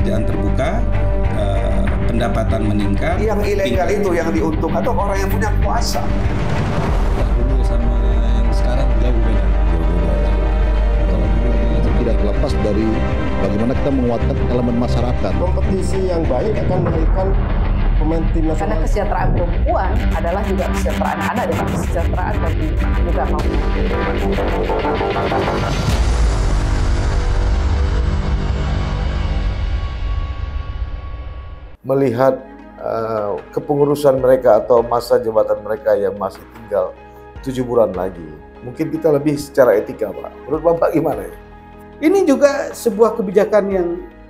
pekerjaan terbuka, pendapatan meningkat. Yang ilegal itu yang diuntungkan atau orang yang punya kuasa. Dulu sama yang sekarang jauh beda. Kalau dulu tidak terlepas dari bagaimana kita menguatkan elemen masyarakat. Kompetisi yang baik akan melahirkan pemain tim nasional. Karena kesejahteraan perempuan adalah juga kesejahteraan anak dan kesejahteraan bagi juga kaum. Melihat kepengurusan mereka atau masa jabatan mereka yang masih tinggal 7 bulan lagi, mungkin kita lebih secara etika, Pak. Menurut Bapak gimana ya? Ini juga sebuah kebijakan yang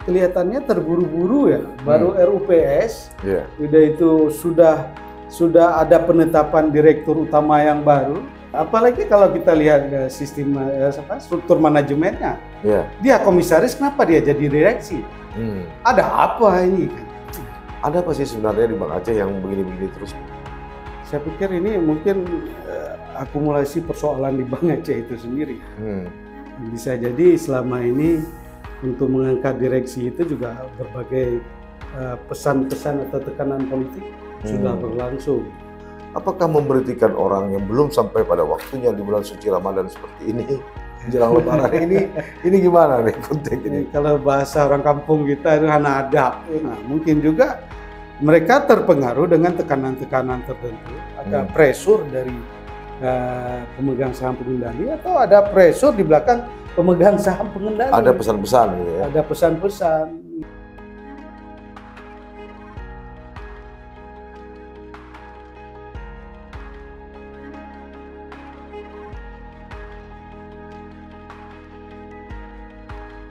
kelihatannya terburu-buru ya. Baru RUPS, udah itu sudah ada penetapan direktur utama yang baru. Apalagi kalau kita lihat sistem struktur manajemennya, dia komisaris, kenapa dia jadi direksi? Ada apa ini? Ada apa sih sebenarnya di Bang Aceh yang begini-begini terus? Saya pikir ini mungkin akumulasi persoalan di Bang Aceh itu sendiri. Bisa jadi selama ini untuk mengangkat direksi itu juga berbagai pesan-pesan atau tekanan politik sudah berlangsung. Apakah memberhentikan orang yang belum sampai pada waktunya di bulan suci Ramadan seperti ini, menjelang Lebaran ini gimana nih konteks ini? Kalau bahasa orang kampung kita itu hana adab. Nah, mungkin juga mereka terpengaruh dengan tekanan-tekanan tertentu. Ada pressure dari pemegang saham pengendali atau ada pressure di belakang pemegang saham pengendali. Ada pesan-pesan gitu ya? Ada pesan-pesan.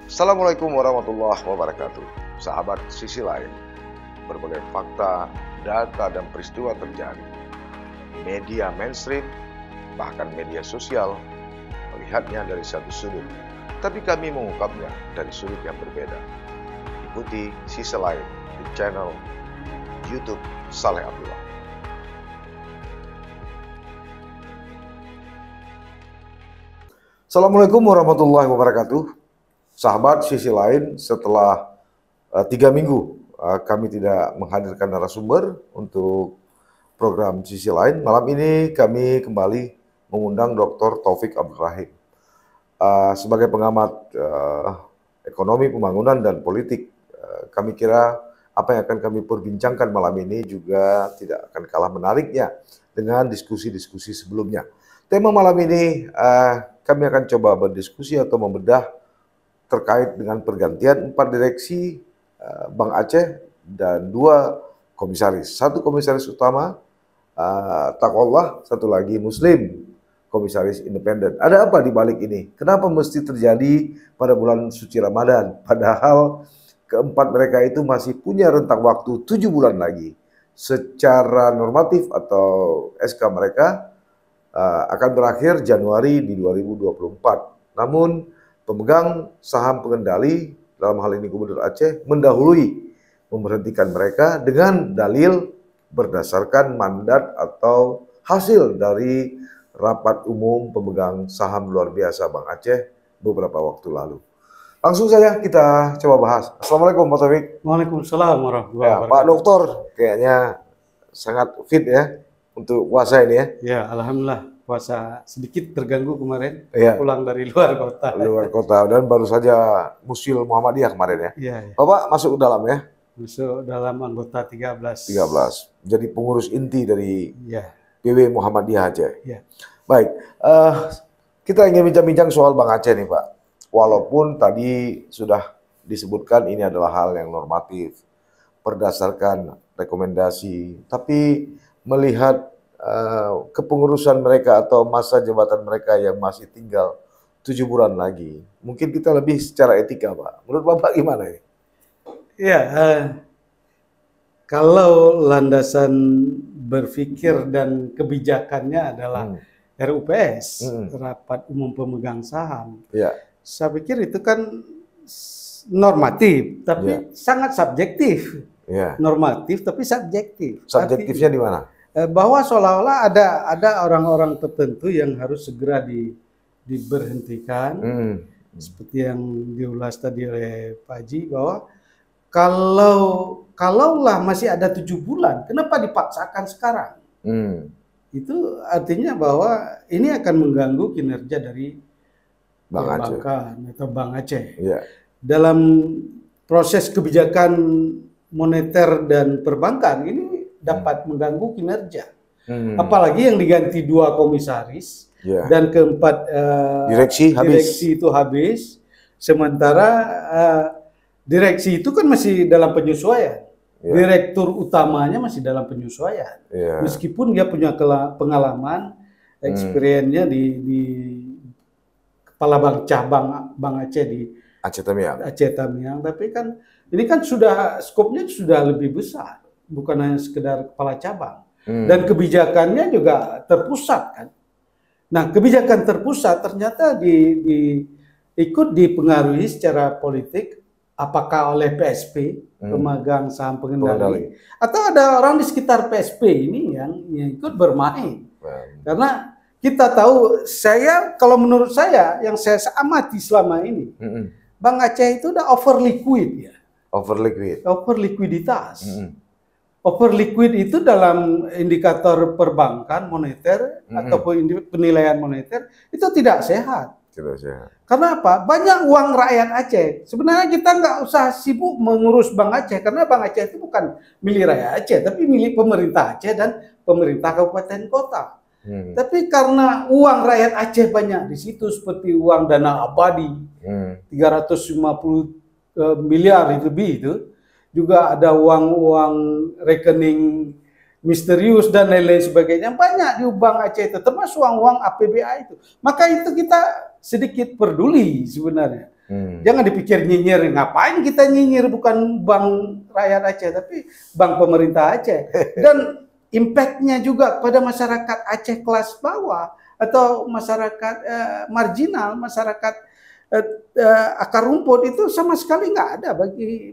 Assalamualaikum warahmatullahi wabarakatuh. Sahabat Sisi Lain, berbagai fakta, data, dan peristiwa terjadi. Media mainstream, bahkan media sosial, melihatnya dari satu sudut, tapi kami mengungkapnya dari sudut yang berbeda. Ikuti Sisi Lain di channel YouTube Saleh Abdullah. Assalamualaikum warahmatullahi wabarakatuh. Sahabat Sisi Lain, setelah 3 minggu kami tidak menghadirkan narasumber untuk program Sisi Lain, malam ini kami kembali mengundang Dr. Taufik Abdul Rahim. Sebagai pengamat ekonomi, pembangunan, dan politik, kami kira apa yang akan kami perbincangkan malam ini juga tidak akan kalah menariknya dengan diskusi-diskusi sebelumnya. Tema malam ini kami akan coba berdiskusi atau membedah terkait dengan pergantian 4 direksi Bank Aceh dan 2 komisaris. 1 komisaris utama, Taqwallah, 1 lagi Muslim, komisaris independen. Ada apa di balik ini? Kenapa mesti terjadi pada bulan suci Ramadan? Padahal keempat mereka itu masih punya rentang waktu 7 bulan lagi. Secara normatif atau SK mereka akan berakhir Januari di 2024. Namun pemegang saham pengendali, dalam hal ini Gubernur Aceh, mendahului memberhentikan mereka dengan dalil berdasarkan mandat atau hasil dari rapat umum pemegang saham luar biasa Bank Aceh beberapa waktu lalu. Langsung saja kita coba bahas. Assalamualaikum Pak Taufik. Waalaikumsalam warahmatullahi wabarakatuh. Pak Dokter, kayaknya sangat fit ya untuk puasa ini ya. Ya, alhamdulillah. Puasa sedikit terganggu kemarin, pulang dari luar kota. Luar kota, dan baru saja Musil Muhammadiyah kemarin ya. Iya. Bapak masuk ke dalam ya? Masuk dalam anggota 13. Jadi pengurus inti dari PW Muhammadiyah Aceh. Iya. Baik, kita ingin bincang-bincang soal Bang Aceh nih Pak. Walaupun tadi sudah disebutkan ini adalah hal yang normatif, berdasarkan rekomendasi, tapi melihat kepengurusan mereka atau masa jabatan mereka yang masih tinggal 7 bulan lagi, mungkin kita lebih secara etika, Pak. Menurut Bapak gimana ya? Ya, kalau landasan berpikir dan kebijakannya adalah RUPS, Rapat Umum Pemegang Saham. Saya pikir itu kan normatif, tapi sangat subjektif. Normatif, tapi subjektif. Subjektifnya di mana? Bahwa seolah-olah ada orang-orang tertentu yang harus segera diberhentikan, seperti yang diulas tadi oleh Pak Haji, bahwa kalaulah masih ada 7 bulan, kenapa dipaksakan sekarang? Itu artinya bahwa ini akan mengganggu kinerja dari perbankan atau Bank Aceh. Dalam proses kebijakan moneter dan perbankan ini dapat mengganggu kinerja. Apalagi yang diganti 2 komisaris dan keempat direksi itu habis. Sementara direksi itu kan masih dalam penyesuaian. Direktur utamanya masih dalam penyesuaian. Meskipun dia punya pengalaman, experience-nya di kepala bank cabang Bank Aceh di Aceh Tamiang. Tapi kan ini kan sudah skopnya sudah lebih besar, bukan hanya sekedar kepala cabang. Dan kebijakannya juga terpusat kan. Nah, kebijakan terpusat ternyata ikut dipengaruhi secara politik. Apakah oleh PSP, pemegang saham pengendali, atau ada orang di sekitar PSP ini yang ikut bermain. Karena kita tahu, kalau menurut saya, yang saya amati selama ini, Bank Aceh itu udah over liquid ya. Over likuiditas. Over liquid itu dalam indikator perbankan moneter ataupun penilaian moneter itu tidak sehat. Karena apa? Banyak uang rakyat Aceh. Sebenarnya kita nggak usah sibuk mengurus Bank Aceh, karena Bank Aceh itu bukan milik rakyat Aceh, tapi milik pemerintah Aceh dan pemerintah kabupaten kota. Tapi karena uang rakyat Aceh banyak di situ, seperti uang dana abadi, 350 miliar lebih itu, juga ada uang rekening misterius dan lain-lain sebagainya, banyak di Bank Aceh itu, termasuk uang-uang APBA itu. Maka itu kita sedikit peduli sebenarnya. Jangan dipikir nyinyir, ngapain kita nyinyir, bukan bank rakyat Aceh, tapi bank pemerintah Aceh. Dan impact-nya juga pada masyarakat Aceh kelas bawah atau masyarakat marginal, masyarakat akar rumput itu sama sekali nggak ada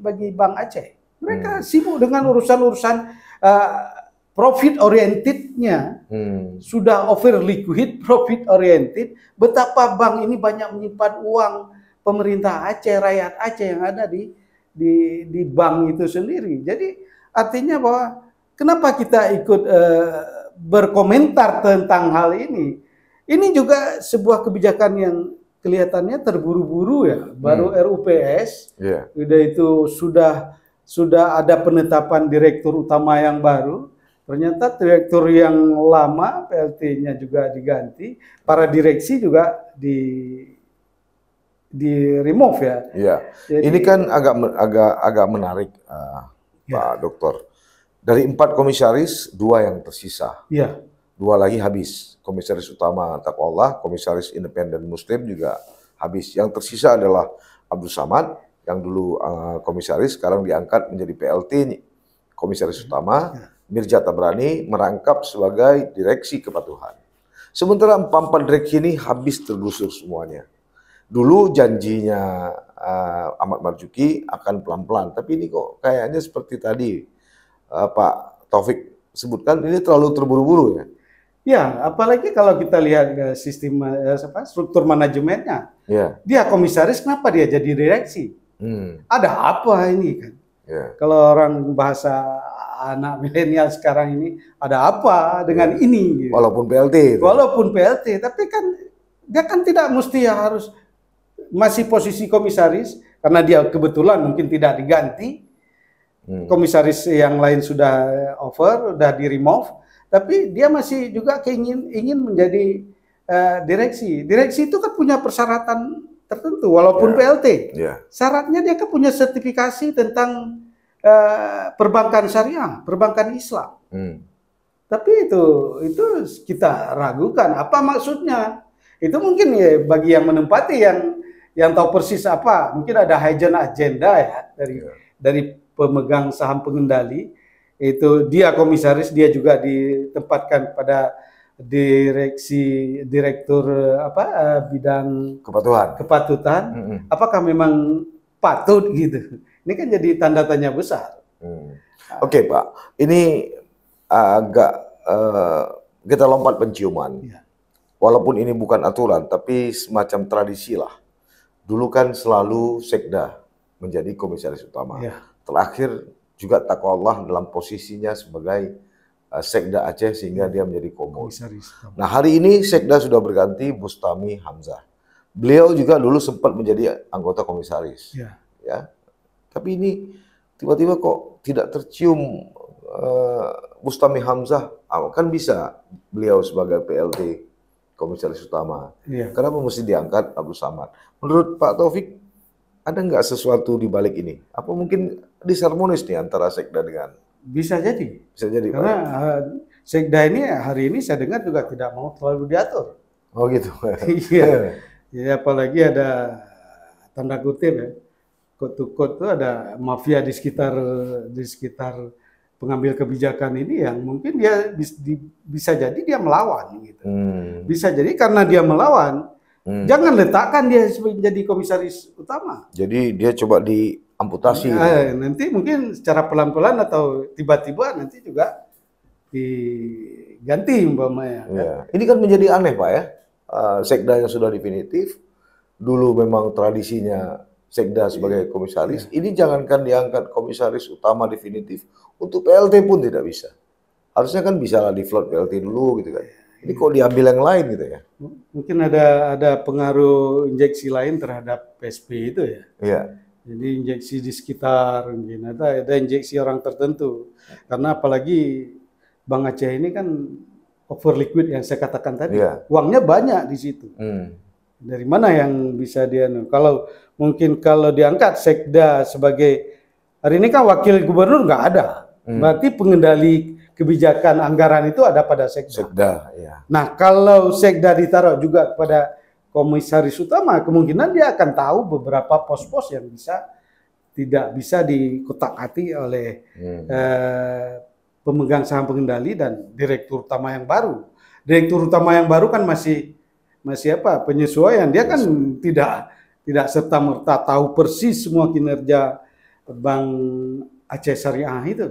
bagi Bank Aceh. Mereka sibuk dengan urusan-urusan profit oriented-nya, sudah over liquid, profit oriented. Betapa bank ini banyak menyimpan uang pemerintah Aceh, rakyat Aceh yang ada di bank itu sendiri. Jadi artinya bahwa kenapa kita ikut berkomentar tentang hal ini? Ini juga sebuah kebijakan yang kelihatannya terburu-buru ya. Baru RUPS, udah itu sudah ada penetapan direktur utama yang baru. Ternyata direktur yang lama PLT-nya juga diganti, para direksi juga di remove ya. Jadi, ini kan agak menarik, Pak Dokter. Dari 4 komisaris, 2 yang tersisa. 2 lagi habis. Komisaris utama Taqwallah, komisaris independen Muslim juga habis. Yang tersisa adalah Abdul Samad, yang dulu komisaris, sekarang diangkat menjadi PLT komisaris utama. Mirza Tabrani merangkap sebagai direksi kepatuhan. Sementara 4 direksi ini habis tergusur semuanya. Dulu janjinya Ahmad Marzuki akan pelan-pelan, tapi ini kok kayaknya seperti tadi Pak Taufik sebutkan, ini terlalu terburu-buru ya. Ya, apalagi kalau kita lihat sistem struktur manajemennya. Dia komisaris, kenapa dia jadi direksi? Ada apa ini kan? Kalau orang bahasa anak milenial sekarang ini, ada apa dengan ini? Gitu. Walaupun PLT. Walaupun PLT, tapi kan dia kan tidak mesti harus masih posisi komisaris, karena dia kebetulan mungkin tidak diganti. Komisaris yang lain sudah over, sudah di remove, tapi dia masih juga ingin menjadi direksi. Direksi itu kan punya persyaratan tertentu, walaupun PLT. Syaratnya dia kan punya sertifikasi tentang perbankan syariah, perbankan Islam. Tapi itu kita ragukan. Apa maksudnya? Itu mungkin ya bagi yang menempati, yang tahu persis apa. Mungkin ada hidden agenda ya dari pemegang saham pengendali. Itu dia komisaris, dia juga ditempatkan pada direktur bidang kepatutan. Apakah memang patut gitu? Ini kan jadi tanda tanya besar. Oke, Pak, ini agak kita lompat penciuman. Walaupun ini bukan aturan, tapi semacam tradisi lah. Dulu kan selalu Sekda menjadi komisaris utama. terakhir juga takwallah dalam posisinya sebagai Sekda Aceh sehingga dia menjadi komisaris. Nah, hari ini Sekda sudah berganti Bustami Hamzah. Beliau juga dulu sempat menjadi anggota komisaris. Ya. Tapi ini tiba-tiba kok tidak tercium Bustami Hamzah. Kan bisa beliau sebagai PLT komisaris utama. Kenapa mesti diangkat Abu Samad? Menurut Pak Taufik, ada nggak sesuatu di balik ini? Apa mungkin disharmonis nih antara Sekda dengan... Bisa jadi. Bisa jadi. Karena Sekda ini hari ini saya dengar juga tidak mau terlalu diatur. Oh gitu. Iya. Ya, apalagi ada tanda kutip ya. Quote-to-quote itu ada mafia di sekitar pengambil kebijakan ini yang mungkin dia bisa jadi dia melawan gitu. Bisa jadi karena dia melawan, jangan letakkan dia menjadi komisaris utama. Jadi dia coba diamputasi. Nanti mungkin secara pelan-pelan atau tiba-tiba nanti juga diganti umpamanya. Kan? Ini kan menjadi aneh Pak ya. Sekda yang sudah definitif, dulu memang tradisinya Sekda sebagai komisaris, ini jangankan diangkat komisaris utama definitif, untuk PLT pun tidak bisa. Harusnya kan bisa lah di float PLT dulu gitu kan. Ini kok diambil yang lain gitu ya? Mungkin ada pengaruh injeksi lain terhadap PSP itu ya. Iya. Jadi injeksi di sekitar, mungkin ada injeksi orang tertentu. Karena apalagi Bang Aceh ini kan over liquid yang saya katakan tadi, uangnya banyak di situ. Dari mana yang bisa dia? Kalau diangkat Sekda sebagai, hari ini kan wakil gubernur nggak ada, berarti pengendali kebijakan anggaran itu ada pada Sekda. Nah, kalau Sekda ditaruh juga kepada komisaris utama, kemungkinan dia akan tahu beberapa pos-pos yang tidak bisa dikotak-atik oleh pemegang saham pengendali dan direktur utama yang baru. Direktur utama yang baru kan masih penyesuaian. Dia kan tidak serta-merta tahu persis semua kinerja Bank Aceh Syariah itu.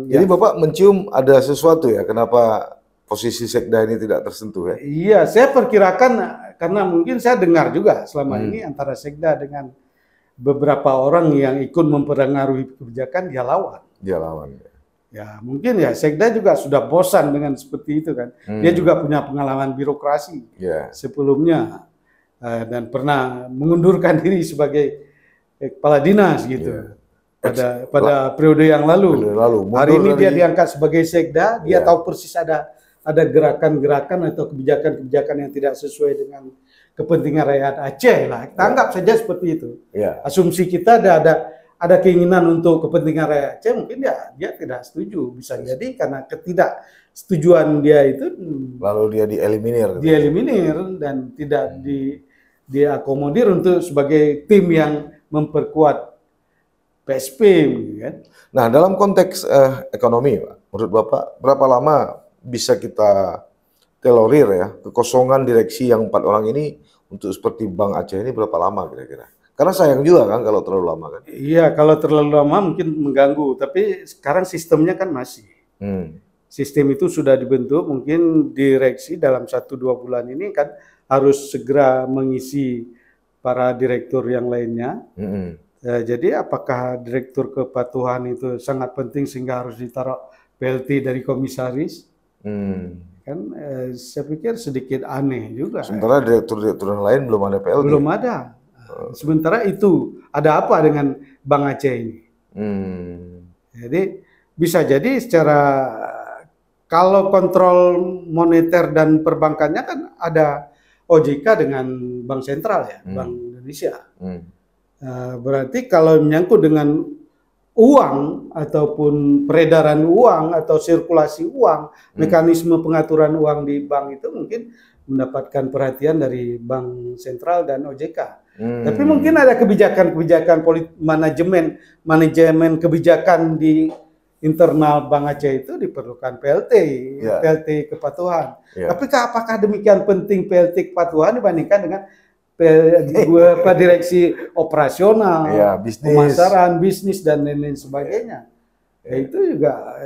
Jadi Bapak mencium ada sesuatu ya, kenapa posisi Sekda ini tidak tersentuh ya? Iya, saya perkirakan karena mungkin saya dengar juga selama ini antara Sekda dengan beberapa orang yang ikut mempengaruhi kebijakan dia lawan. Ya, mungkin ya Sekda juga sudah bosan dengan seperti itu kan. Dia juga punya pengalaman birokrasi sebelumnya dan pernah mengundurkan diri sebagai kepala dinas gitu. Pada periode yang lalu. Hari ini dia diangkat sebagai Sekda, dia tahu persis ada gerakan-gerakan atau kebijakan-kebijakan yang tidak sesuai dengan kepentingan rakyat Aceh lah. Kita anggap saja seperti itu. Asumsi kita ada keinginan untuk kepentingan rakyat Aceh, mungkin dia tidak setuju. Bisa jadi karena ketidaksetujuan dia itu lalu dia dieliminir. Dan tidak diakomodir untuk sebagai tim yang memperkuat PSP kan. Nah, dalam konteks ekonomi, Pak, menurut Bapak berapa lama bisa kita tolerir ya kekosongan direksi yang 4 orang ini untuk seperti Bank Aceh ini berapa lama kira-kira? Karena sayang juga kan kalau terlalu lama kan? Iya, kalau terlalu lama mungkin mengganggu. Tapi sekarang sistemnya kan masih. Sistem itu sudah dibentuk, mungkin direksi dalam 1-2 bulan ini kan harus segera mengisi para direktur yang lainnya. Jadi apakah direktur kepatuhan itu sangat penting sehingga harus ditaruh PLT dari komisaris? Kan saya pikir sedikit aneh juga. Sementara direktur-direktur yang lain belum ada PLT? Belum ada. Sementara itu ada apa dengan Bank Aceh ini? Jadi bisa jadi secara kalau kontrol moneter dan perbankannya kan ada OJK dengan Bank Sentral ya, Bank Indonesia. Berarti kalau menyangkut dengan uang ataupun peredaran uang atau sirkulasi uang, mekanisme pengaturan uang di bank itu mungkin mendapatkan perhatian dari Bank Sentral dan OJK. Tapi mungkin ada kebijakan-kebijakan manajemen kebijakan di internal Bank Aceh itu diperlukan PLT kepatuhan. Tapi apakah demikian penting PLT kepatuhan dibandingkan dengan direksi operasional, pemasaran, bisnis dan lain-lain sebagainya? Itu juga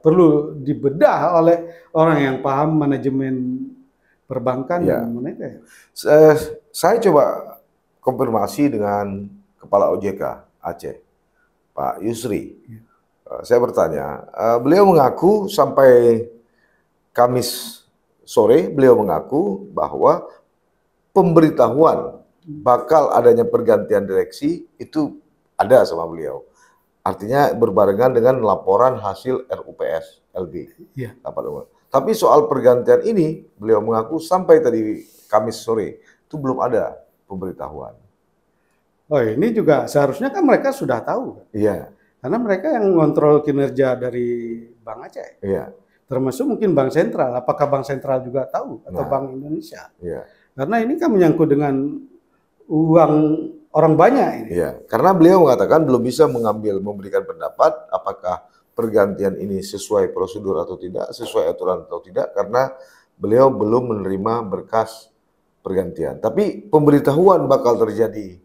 perlu dibedah oleh orang yang paham manajemen perbankan dan moneter. Saya coba konfirmasi dengan Kepala OJK Aceh. Pak Yusri. Saya bertanya, beliau mengaku sampai Kamis sore, beliau mengaku bahwa pemberitahuan bakal adanya pergantian direksi itu ada sama beliau. Artinya berbarengan dengan laporan hasil RUPS LB. Iya. Tapi soal pergantian ini, beliau mengaku sampai tadi Kamis sore itu belum ada pemberitahuan. Oh, ini juga seharusnya kan mereka sudah tahu. Iya. Karena mereka yang mengontrol kinerja dari Bank Aceh. Iya. Termasuk mungkin Bank Sentral. Apakah Bank Sentral juga tahu atau Bank Indonesia? Iya. Karena ini kan menyangkut dengan uang orang banyak ini. Iya. Karena beliau mengatakan belum bisa memberikan pendapat apakah pergantian ini sesuai prosedur atau tidak, sesuai aturan atau tidak, karena beliau belum menerima berkas pergantian. Tapi pemberitahuan bakal terjadi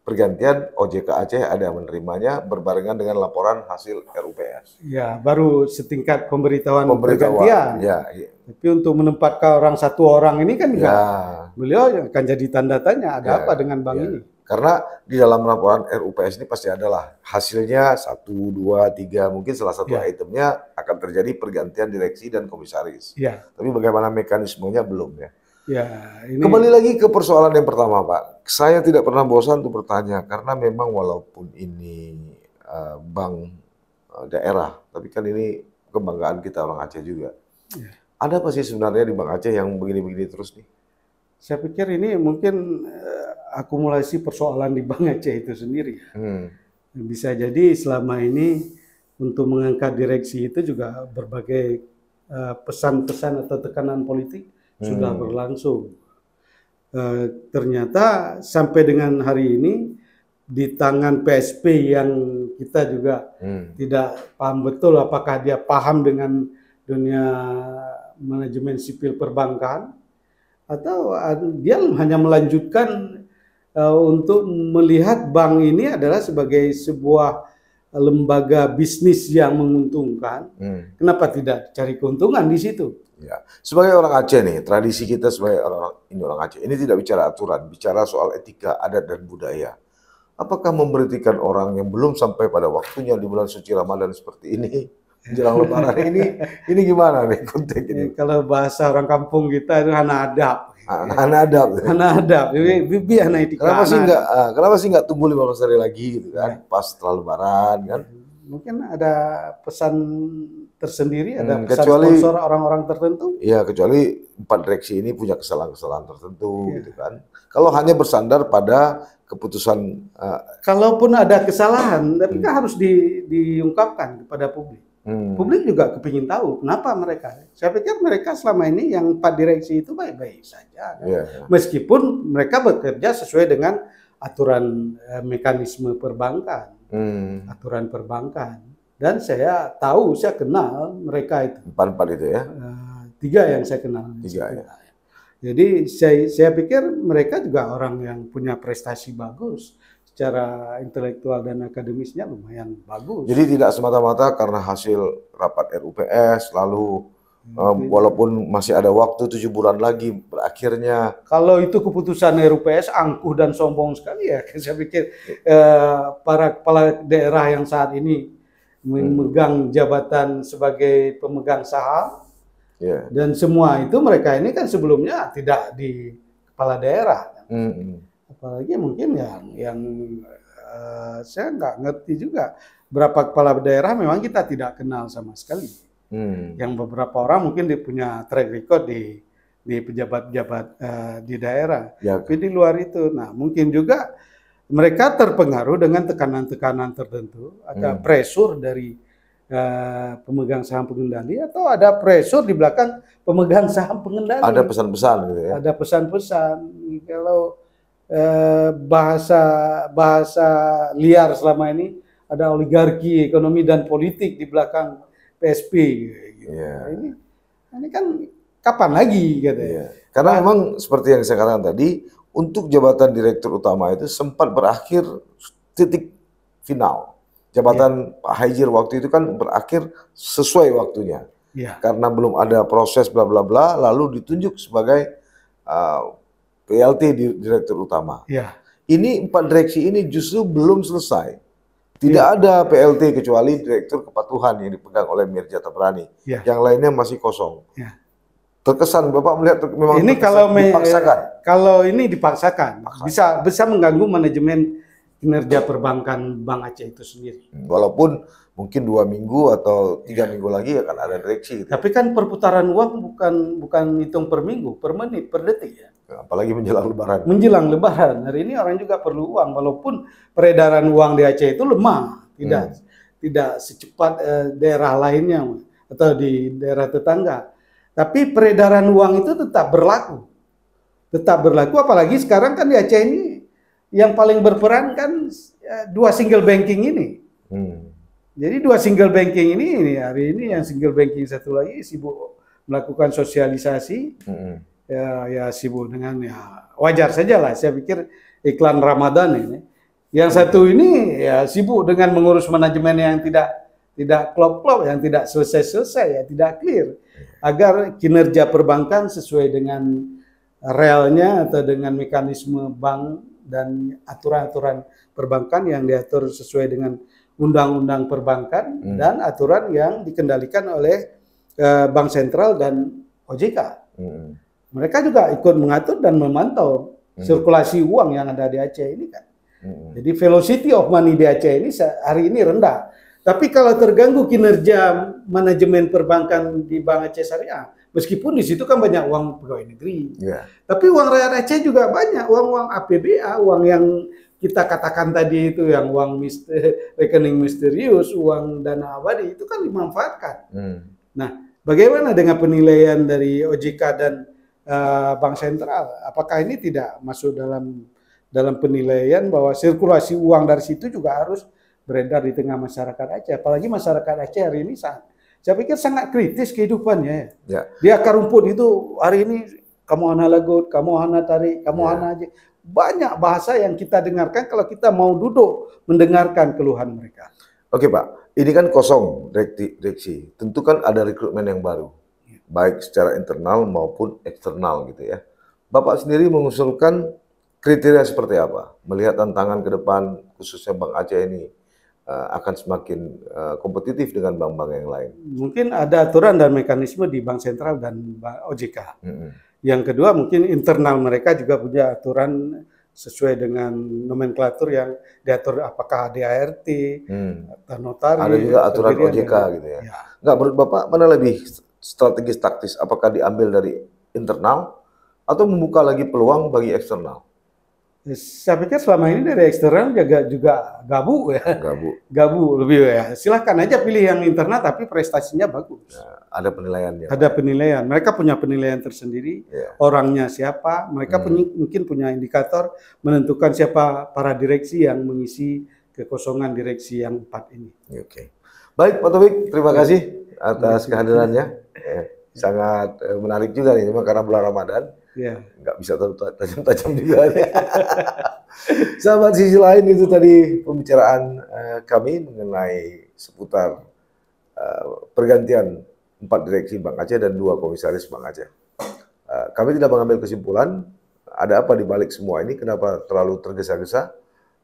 pergantian, OJK Aceh ada menerimanya berbarengan dengan laporan hasil RUPS. Ya, baru setingkat pemberitahuan pergantian. Ya, Tapi untuk menempatkan satu orang ini kan juga beliau akan jadi tanda tanya ada apa dengan bank ini. Karena di dalam laporan RUPS ini pasti adalah hasilnya 1, 2, 3, mungkin salah satu itemnya akan terjadi pergantian direksi dan komisaris. Ya. Tapi bagaimana mekanismenya belum ya. Ya, ini... Kembali lagi ke persoalan yang pertama, Pak. Saya tidak pernah bosan untuk bertanya, karena memang walaupun ini bank daerah, tapi kan ini kebanggaan kita orang Aceh juga. Ya. Ada apa sih sebenarnya di Bank Aceh yang begini-begini terus nih? Saya pikir ini mungkin akumulasi persoalan di Bank Aceh itu sendiri. Bisa jadi selama ini untuk mengangkat direksi itu juga berbagai pesan-pesan atau tekanan politik sudah berlangsung. Ternyata sampai dengan hari ini di tangan PSP yang kita juga tidak paham betul apakah dia paham dengan dunia manajemen sipil perbankan atau dia hanya melanjutkan untuk melihat bank ini adalah sebagai sebuah lembaga bisnis yang menguntungkan. Kenapa tidak cari keuntungan di situ? Ya, sebagai orang Aceh nih, tradisi kita sebagai orang Aceh ini tidak bicara aturan, bicara soal etika, adat dan budaya. Apakah memberhentikan orang yang belum sampai pada waktunya di bulan suci Ramadan seperti ini, menjelang Lebaran ini gimana nih konteks ini? Kalau bahasa orang kampung kita itu hana adab. Hana adab. Hana adab. Bibi hana etika. Kenapa sih nggak tunggu 15 hari lagi gitu kan? Pas setelah Lebaran kan? Mungkin ada pesan tersendiri, ada pesan sponsor orang-orang tertentu. Iya, kecuali 4 direksi ini punya kesalahan-kesalahan tertentu gitu kan. Kalau hanya bersandar pada keputusan, kalaupun ada kesalahan, tapi kan harus diungkapkan kepada publik. Publik juga kepingin tahu kenapa mereka. Saya pikir mereka selama ini yang 4 direksi itu baik-baik saja. Kan? Meskipun mereka bekerja sesuai dengan aturan mekanisme perbankan, aturan perbankan. Dan saya tahu, saya kenal mereka itu. 4 itu ya? 3 yang saya kenal. 3 ya. Jadi saya pikir mereka juga orang yang punya prestasi bagus. Secara intelektual dan akademisnya lumayan bagus. Jadi tidak semata-mata karena hasil rapat RUPS, lalu walaupun masih ada waktu 7 bulan lagi berakhirnya. Kalau itu keputusan RUPS angkuh dan sombong sekali ya. Saya pikir para kepala daerah yang saat ini memegang jabatan sebagai pemegang saham, dan semua itu mereka ini kan sebelumnya tidak di kepala daerah. Apalagi mungkin yang saya nggak ngerti juga berapa kepala daerah memang kita tidak kenal sama sekali. Yang beberapa orang mungkin dia punya track record di pejabat-pejabat di daerah. Tapi di luar itu, nah mungkin juga mereka terpengaruh dengan tekanan-tekanan tertentu, ada pressure dari pemegang saham pengendali atau ada pressure di belakang pemegang saham pengendali. Ada pesan-pesan gitu ya. Ada pesan-pesan. Kalau bahasa liar selama ini ada oligarki ekonomi dan politik di belakang PSP. Gitu. Ini kan kapan lagi gitu ya. Karena memang seperti yang saya katakan tadi, untuk jabatan direktur utama itu sempat berakhir titik final. Jabatan Pak Hajir waktu itu kan berakhir sesuai waktunya. Karena belum ada proses bla bla bla, lalu ditunjuk sebagai PLT direktur utama. Ini 4 direksi ini justru belum selesai. Tidak ada PLT kecuali Direktur Kepatuhan yang dipegang oleh Mirja Tabrani. Yang lainnya masih kosong. Terkesan Bapak melihat memang ini kalau dipaksakan. Kalau ini dipaksakan, bisa mengganggu manajemen kinerja perbankan Bank Aceh itu sendiri. Walaupun mungkin 2 minggu atau 3 minggu lagi akan ada direksi. Gitu. Tapi kan perputaran uang bukan hitung per minggu, per menit, per detik ya. Apalagi menjelang Lebaran. Menjelang Lebaran. Hari ini orang juga perlu uang, walaupun peredaran uang di Aceh itu lemah, tidak secepat daerah lainnya atau di daerah tetangga. Tapi peredaran uang itu tetap berlaku, apalagi sekarang kan di Aceh ini yang paling berperan kan 2 single banking ini. Jadi 2 single banking ini hari ini yang single banking satu lagi sibuk melakukan sosialisasi. Ya sibuk dengan wajar saja lah. Saya pikir iklan Ramadan ini. Yang satu ini ya sibuk dengan mengurus manajemen yang tidak klop-klop, yang tidak selesai-selesai, ya tidak clear. Agar kinerja perbankan sesuai dengan realnya atau dengan mekanisme bank dan aturan-aturan perbankan yang diatur sesuai dengan undang-undang perbankan dan aturan yang dikendalikan oleh Bank Sentral dan OJK. Mereka juga ikut mengatur dan memantau sirkulasi uang yang ada di Aceh ini kan. Jadi velocity of money di Aceh ini hari ini rendah. Tapi kalau terganggu kinerja manajemen perbankan di Bank Aceh Syariah, meskipun di situ kan banyak uang pegawai negeri, tapi uang rakyat Aceh juga banyak, uang APBA, uang yang kita katakan tadi itu, yang uang rekening misterius, uang dana abadi itu kan dimanfaatkan. Nah, bagaimana dengan penilaian dari OJK dan Bank Sentral? Apakah ini tidak masuk dalam penilaian bahwa sirkulasi uang dari situ juga harus beredar di tengah masyarakat Aceh? Apalagi masyarakat Aceh hari ini saya pikir sangat kritis kehidupannya. Di akar rumput itu hari ini kamu hana lagut, kamu hana tarik, kamu hana aja. Banyak bahasa yang kita dengarkan kalau kita mau duduk mendengarkan keluhan mereka. Oke Pak, ini kan kosong direksi. Tentu kan ada rekrutmen yang baru, baik secara internal maupun eksternal gitu ya. Bapak sendiri mengusulkan kriteria seperti apa? Melihat tantangan ke depan, khususnya Bank Aceh ini akan semakin kompetitif dengan bank-bank yang lain. Mungkin ada aturan dan mekanisme di Bank Sentral dan OJK. Yang kedua mungkin internal mereka juga punya aturan sesuai dengan nomenklatur yang diatur, apakah ADART, atau notaris. Ada juga aturan OJK gitu ya. Enggak, menurut Bapak mana lebih strategis taktis? Apakah diambil dari internal atau membuka lagi peluang bagi eksternal? Saya pikir selama ini dari eksternal juga gabu ya. Gabu lebih ya. Silahkan aja pilih yang internal tapi prestasinya bagus. Ada penilaiannya. Ada penilaian. Mereka punya penilaian tersendiri. Orangnya siapa? Mereka mungkin punya indikator menentukan siapa para direksi yang mengisi kekosongan direksi yang 4 ini. Oke. Baik Pak Taufik, terima kasih atas kehadirannya. Sangat menarik juga nih, memang karena bulan Ramadan. Nggak bisa tajam-tajam juga. Sahabat Sisi Lain, itu tadi pembicaraan kami mengenai seputar pergantian 4 direksi Bank Aceh dan 2 komisaris Bank Aceh. Kami tidak mengambil kesimpulan ada apa di balik semua ini, kenapa terlalu tergesa-gesa,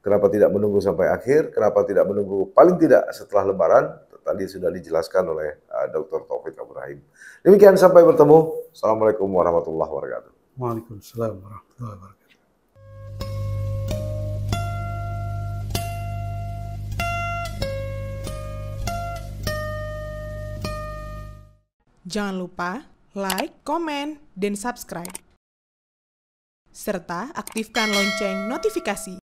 kenapa tidak menunggu sampai akhir, kenapa tidak menunggu paling tidak setelah Lebaran. Tadi sudah dijelaskan oleh Dr. Taufik Ibrahim. Demikian, sampai bertemu. Assalamualaikum warahmatullahi wabarakatuh. Waalaikumsalam warahmatullahi wabarakatuh. Jangan lupa like, komen, dan subscribe. Serta aktifkan lonceng notifikasi.